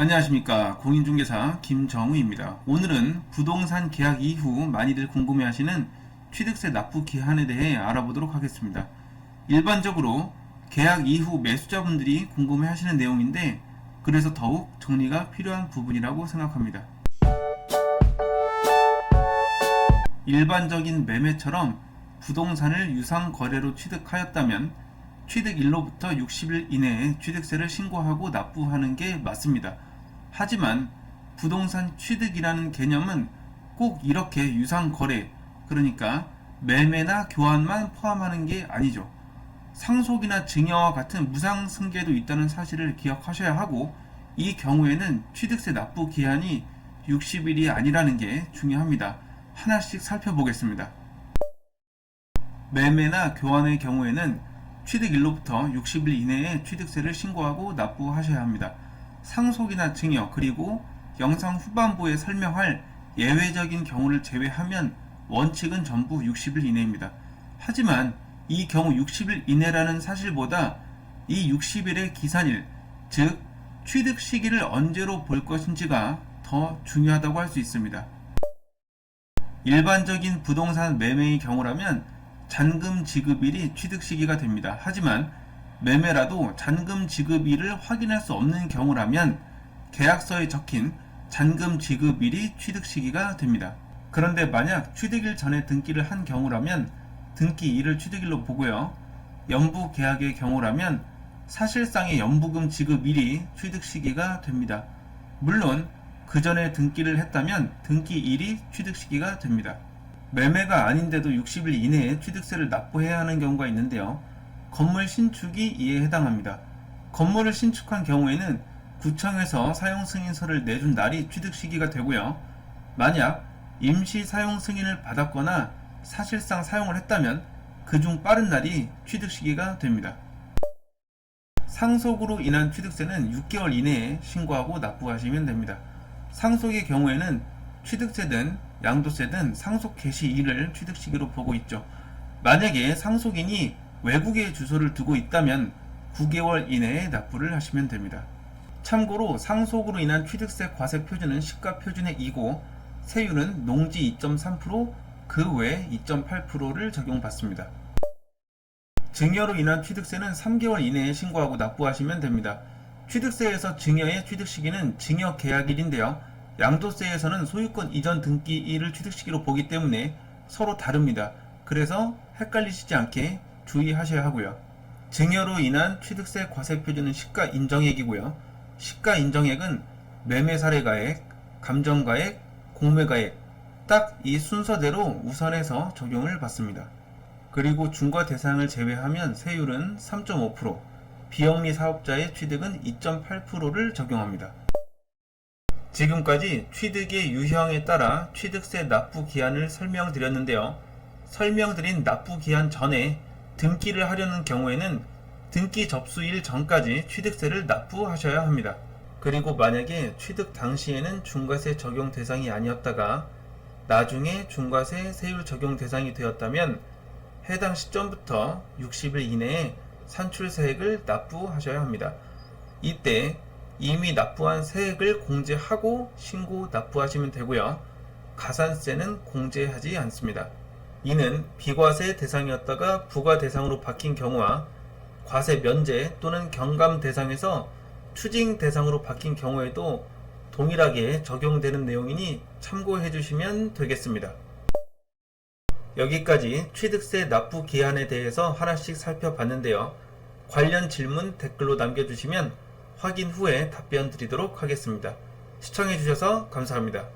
안녕하십니까. 공인중개사 김정우입니다. 오늘은 부동산 계약 이후 많이들 궁금해하시는 취득세 납부 기한에 대해 알아보도록 하겠습니다. 일반적으로 계약 이후 매수자분들이 궁금해하시는 내용인데 그래서 더욱 정리가 필요한 부분이라고 생각합니다. 일반적인 매매처럼 부동산을 유상거래로 취득하였다면 취득일로부터 60일 이내에 취득세를 신고하고 납부하는 게 맞습니다. 하지만 부동산 취득이라는 개념은 꼭 이렇게 유상거래, 그러니까 매매나 교환만 포함하는 게 아니죠. 상속이나 증여와 같은 무상승계도 있다는 사실을 기억하셔야 하고, 이 경우에는 취득세 납부 기한이 60일이 아니라는 게 중요합니다. 하나씩 살펴보겠습니다. 매매나 교환의 경우에는 취득일로부터 60일 이내에 취득세를 신고하고 납부하셔야 합니다. 상속이나 증여, 그리고 영상 후반부에 설명할 예외적인 경우를 제외하면 원칙은 전부 60일 이내입니다. 하지만 이 경우 60일 이내라는 사실보다 이 60일의 기산일, 즉 취득 시기를 언제로 볼 것인지가 더 중요하다고 할 수 있습니다. 일반적인 부동산 매매의 경우라면 잔금 지급일이 취득 시기가 됩니다. 하지만 매매라도 잔금 지급일을 확인할 수 없는 경우라면 계약서에 적힌 잔금 지급일이 취득 시기가 됩니다. 그런데 만약 취득일 전에 등기를 한 경우라면 등기일을 취득일로 보고요. 연부 계약의 경우라면 사실상의 연부금 지급일이 취득 시기가 됩니다. 물론 그 전에 등기를 했다면 등기일이 취득 시기가 됩니다. 매매가 아닌데도 60일 이내에 취득세를 납부해야 하는 경우가 있는데요. 건물 신축이 이에 해당합니다. 건물을 신축한 경우에는 구청에서 사용 승인서를 내준 날이 취득 시기가 되고요. 만약 임시 사용 승인을 받았거나 사실상 사용을 했다면 그중 빠른 날이 취득 시기가 됩니다. 상속으로 인한 취득세는 6개월 이내에 신고하고 납부하시면 됩니다. 상속의 경우에는 취득세든 양도세든 상속 개시일을 취득 시기로 보고 있죠. 만약에 상속인이 외국에 주소를 두고 있다면 9개월 이내에 납부를 하시면 됩니다. 참고로 상속으로 인한 취득세 과세 표준은 시가 표준의 2고 세율은 농지 2.3%, 그 외 2.8%를 적용받습니다. 증여로 인한 취득세는 3개월 이내에 신고하고 납부하시면 됩니다. 취득세에서 증여의 취득 시기는 증여 계약일인데요. 양도세에서는 소유권 이전 등기일을 취득 시기로 보기 때문에 서로 다릅니다. 그래서 헷갈리시지 않게 주의하셔야 하고요. 증여로 인한 취득세 과세 표준은 시가 인정액이고요. 시가 인정액은 매매 사례가액, 감정가액, 공매가액, 딱 이 순서대로 우선해서 적용을 받습니다. 그리고 중과 대상을 제외하면 세율은 3.5%, 비영리 사업자의 취득은 2.8%를 적용합니다. 지금까지 취득의 유형에 따라 취득세 납부 기한을 설명드렸는데요. 설명드린 납부 기한 전에 등기를 하려는 경우에는 등기 접수일 전까지 취득세를 납부하셔야 합니다. 그리고 만약에 취득 당시에는 중과세 적용 대상이 아니었다가 나중에 중과세 세율 적용 대상이 되었다면 해당 시점부터 60일 이내에 산출세액을 납부하셔야 합니다. 이때 이미 납부한 세액을 공제하고 신고 납부하시면 되고요. 가산세는 공제하지 않습니다. 이는 비과세 대상이었다가 부과 대상으로 바뀐 경우와 과세 면제 또는 경감 대상에서 추징 대상으로 바뀐 경우에도 동일하게 적용되는 내용이니 참고해 주시면 되겠습니다. 여기까지 취득세 납부 기한에 대해서 하나씩 살펴봤는데요. 관련 질문 댓글로 남겨주시면 확인 후에 답변 드리도록 하겠습니다. 시청해 주셔서 감사합니다.